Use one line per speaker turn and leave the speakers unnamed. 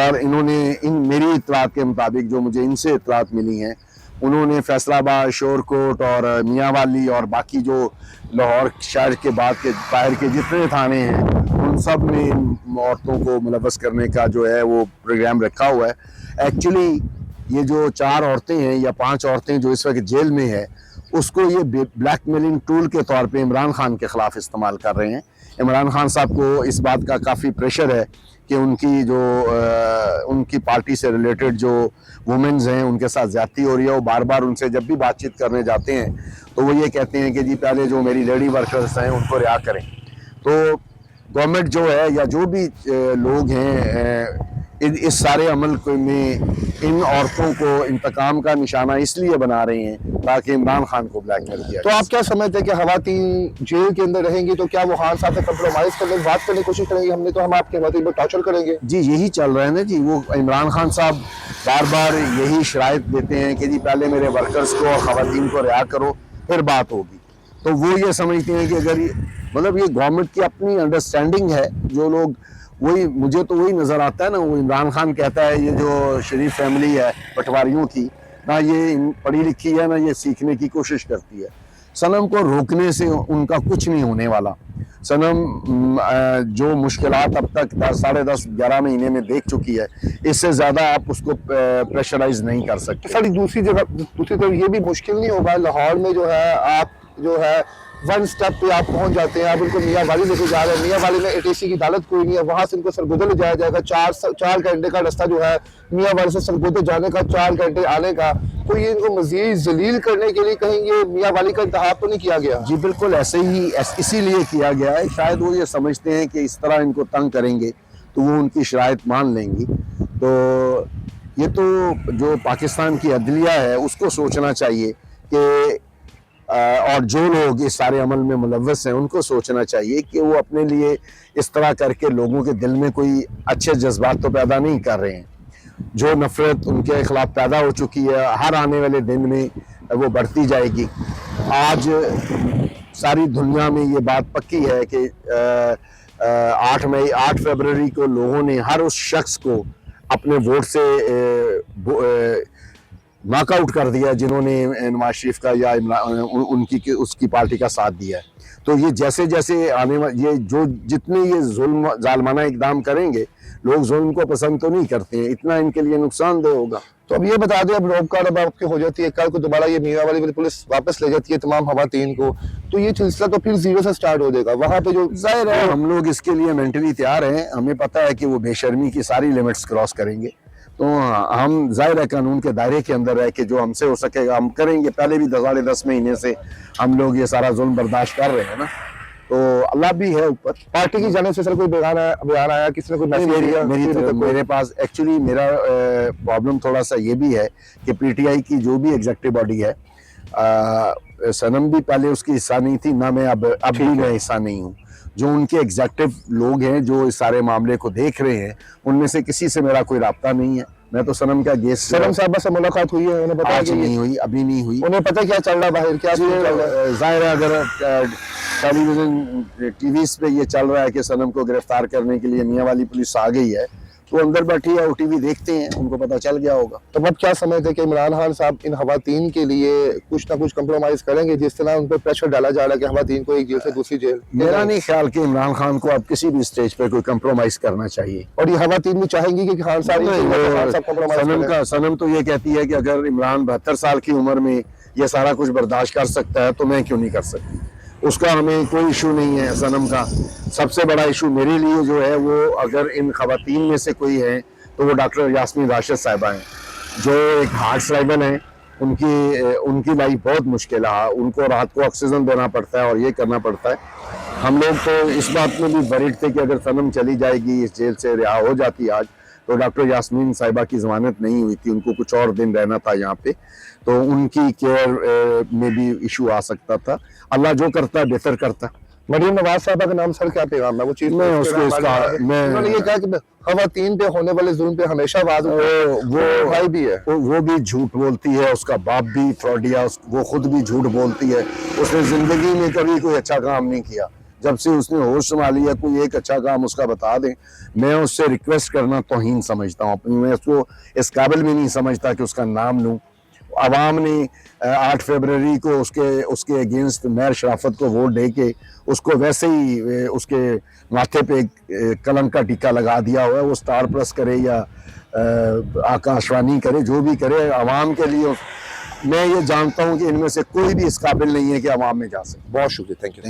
اور انہوں نے میری اطلاعات کے مطابق جو مجھے ان سے اطلاعات ملی ہیں، انہوں نے فیصل آباد، شور کوٹ اور میاں والی اور باقی جو لاہور شہر کے بعد کے باہر کے جتنے تھانے ہیں ان سب میں عورتوں کو ملوث کرنے کا جو ہے وہ پروگرام رکھا ہوا ہے۔ ایکچولی یہ جو 4 عورتیں ہیں یا 5 عورتیں جو اس وقت جیل میں ہے، اس کو یہ بلیک میلنگ ٹول کے طور پہ عمران خان کے خلاف استعمال کر رہے ہیں۔ عمران خان صاحب کو اس بات کا کافی پریشر ہے کہ ان کی پارٹی سے ریلیٹڈ جو وومنز ہیں ان کے ساتھ زیادتی ہو رہی ہے۔ وہ بار بار ان سے جب بھی بات چیت کرنے جاتے ہیں تو وہ یہ کہتے ہیں کہ جی پہلے جو میری لیڈی ورکرز ہیں ان کو رہا کریں۔ تو گورنمنٹ جو ہے یا جو بھی لوگ ہیں اس سارے عمل میں ان عورتوں کو انتقام کا نشانہ اس لیے بنا رہے ہیں تاکہ عمران خان کو بلیک میل کیا۔
تو آپ کیا سمجھتے ہیں کہ خواتین جیل کے اندر رہیں گی تو کیا وہ خان صاحب سے کمپرومائز کرنے بات کرنے کی کوشش کریں گے؟ ہم آپ کے خواتین کو ٹارچر کریں گے؟
جی یہی چل رہا ہے نا جی، وہ عمران خان صاحب بار بار یہی شرائط دیتے ہیں کہ جی پہلے میرے ورکرز کو اور خواتین کو رہا کرو پھر بات ہوگی۔ تو وہ یہ سمجھتے ہیں کہ اگر مطلب یہ گورنمنٹ کی اپنی انڈرسٹینڈنگ ہے، جو لوگ مجھے تو وہی نظر آتا ہے نا، وہ عمران خان کہتا ہے یہ جو شریف فیملی ہے پٹواریوں کی، نہ یہ پڑھی لکھی ہے نہ یہ سیکھنے کی کوشش کرتی ہے۔ صنم کو روکنے سے ان کا کچھ نہیں ہونے والا۔ صنم جو مشکلات اب تک 10 – 11 مہینے میں دیکھ چکی ہے، اس سے زیادہ آپ اس کو پریشرائز نہیں کر سکتے۔
سر دوسری طرف یہ بھی مشکل نہیں ہوگا لاہور میں جو ہے آپ جو ہے 1 سٹیپ پہ آپ پہنچ جاتے ہیں، آپ ان کو میاں والی لے کے جا رہے ہیں، میاں والی میں ATC کی عدالت کوئی نہیں ہے، وہاں سے ان کو سرگودا لے جایا جائے گا، 4 گھنٹے کا رستہ جو ہے میاں والی سے سرگودا جانے کا، 4 گھنٹے آنے کا، تو یہ ان کو مزید ذلیل کرنے کے لیے کہیں یہ میاں والی کا انتخاب تو نہیں کیا گیا؟
جی بالکل ایسے ہی اسی لیے کیا گیا ہے، شاید وہ یہ سمجھتے ہیں کہ اس طرح ان کو تنگ کریں گے تو وہ ان کی شرائط مان لیں گی۔ تو یہ تو جو پاکستان کی عدلیہ ہے اس کو سوچنا چاہیے کہ اور جو لوگ اس سارے عمل میں ملوث ہیں ان کو سوچنا چاہیے کہ وہ اپنے لیے اس طرح کر کے لوگوں کے دل میں کوئی اچھے جذبات تو پیدا نہیں کر رہے ہیں۔ جو نفرت ان کے خلاف پیدا ہو چکی ہے ہر آنے والے دن میں وہ بڑھتی جائے گی۔ آج ساری دنیا میں یہ بات پکی ہے کہ 8 فروری کو لوگوں نے ہر اس شخص کو اپنے ووٹ سے ناک آؤٹ کر دیا جنہوں نے نواز شریف کا یا اس کی پارٹی کا ساتھ دیا ہے۔ تو یہ جیسے جتنے یہ ظالمانہ اقدام کریں گے، لوگ ظلم کو پسند تو نہیں کرتے ہیں، اتنا ان کے لیے نقصان دہ ہوگا۔
تو اب یہ بتا دیں، اب روک کار اب آپ کی ہو جاتی ہے، کل کو دوبارہ یہ میاں والی پولیس واپس لے جاتی ہے تمام خواتین کو، تو یہ سلسلہ تو پھر 0 سے سٹارٹ ہو جائے گا وہاں پہ۔ جو
ظاہر ہے ہم لوگ اس کے لیے مینٹلی تیار ہیں، ہمیں پتہ ہے کہ وہ بے شرمی کی ساری لیمٹس کراس کریں گے، تو ہم ظاہر ہے قانون کے دائرے کے اندر ہے کہ جو ہم سے ہو سکے گا ہم کریں گے۔ پہلے بھی 10 مہینے سے ہم لوگ یہ سارا ظلم برداشت کر رہے ہیں نا، تو اللہ بھی ہے اوپر۔
پارٹی کی جانب سے سر کوئی بیان آیا، کسی نے کوئی میسیج دیا؟
میرے پاس ایکچولی میرا پرابلم تھوڑا سا یہ بھی ہے کہ PTI کی جو بھی ایگزیکٹو باڈی ہے، صنم بھی پہلے اس کی حصہ نہیں تھی، نہ میں اب بھی میں حصہ نہیں ہوں۔ جو ان کے ایگزیکٹو لوگ ہیں جو اس سارے معاملے کو دیکھ رہے ہیں، ان میں سے کسی سے میرا کوئی رابطہ نہیں ہے۔ میں تو صنم کا گیسٹ۔
صنم صاحبہ سے ملاقات ہوئی ہے؟ انہیں پتا
آج نہیں ہوئی، ابھی نہیں ہوئی۔
انہیں پتہ کیا چل رہا باہر، کیا چل رہا ہے؟
ظاہر ہے اگر ٹیلی ویژن TVs پہ یہ چل رہا ہے کہ صنم کو گرفتار کرنے کے لیے میاں والی پولیس آ گئی ہے، تو اندر بیٹھی ہے، وہ TV دیکھتے ہیں، ان کو پتہ چل گیا ہوگا۔
تو اب کیا سمجھتے ہیں کہ عمران خان صاحب ان خواتین کے لیے کچھ نہ کچھ کمپرومائز کریں گے، جس طرح ان پہ پریشر ڈالا جا رہا ہے کہ خواتین کو ایک جیل سے دوسری جیل؟
میرا نہیں خیال کہ عمران خان کو اب کسی بھی اسٹیج پہ کوئی کمپرومائز کرنا چاہیے،
اور یہ خواتین بھی چاہیں گی کہ خان صاحب
صنم تو یہ کہتی ہے کہ اگر عمران 72 سال کی عمر میں یہ سارا کچھ برداشت کر سکتا ہے تو میں کیوں نہیں کر سکتی۔ اس کا ہمیں کوئی ایشو نہیں ہے صنم کا۔ سب سے بڑا ایشو میرے لیے جو ہے وہ اگر ان خواتین میں سے کوئی ہے تو وہ ڈاکٹر یاسمین راشد صاحبہ ہیں، جو ایک ہارٹ سرائبل ہیں۔ ان کی لائف بہت مشکل ہے، ان کو رات کو آکسیجن دینا پڑتا ہے اور یہ کرنا پڑتا ہے۔ ہم لوگ تو اس بات میں بھی ورڈ تھے کہ اگر صنم چلی جائے گی، اس جیل سے رہا ہو جاتی آج، تو ڈاکٹر یاسمین صاحبہ کی ضمانت نہیں ہوئی تھی، ان کو کچھ اور دن رہنا تھا یہاں پہ، تو ان کی کیئر میں بھی ایشو آ سکتا تھا۔ اللہ جو کرتا ہے بہتر کرتا ہے۔
مریم نواز صاحبہ کا نام سر کیا پیغام ہے؟ وہ چیز
میں اس کو
انہوں نے یہ کہا کہ خواتین پہ ہونے والے ظلم پہ ہمیشہ آواز
وہ
بھائی بھی ہے،
وہ بھی جھوٹ بولتی ہے، اس کا باپ بھی فراڈیا، وہ خود بھی جھوٹ بولتی ہے۔ اس نے زندگی میں کبھی کوئی اچھا کام نہیں کیا۔ جب سے اس نے ہوش سنبھالی ہے کوئی ایک اچھا کام اس کا بتا دیں. میں اس سے ریکویسٹ کرنا توہین سمجھتا ہوں اپنی, میں اس کو اس قابل بھی نہیں سمجھتا کہ اس کا نام لوں. عوام نے 8 فروری کو اس کے اگینسٹ مہر شرافت کو ووٹ دے کے اس کو ویسے ہی اس کے ماتھے پہ قلم کا ٹیکا لگا دیا ہوا ہے. وہ سٹار پلس کرے یا آکاشوانی کرے, جو بھی کرے, عوام کے لیے میں یہ جانتا ہوں کہ ان میں سے کوئی بھی اس قابل نہیں ہے کہ عوام میں جا سکے.
بہت شکریہ, تھینک یو.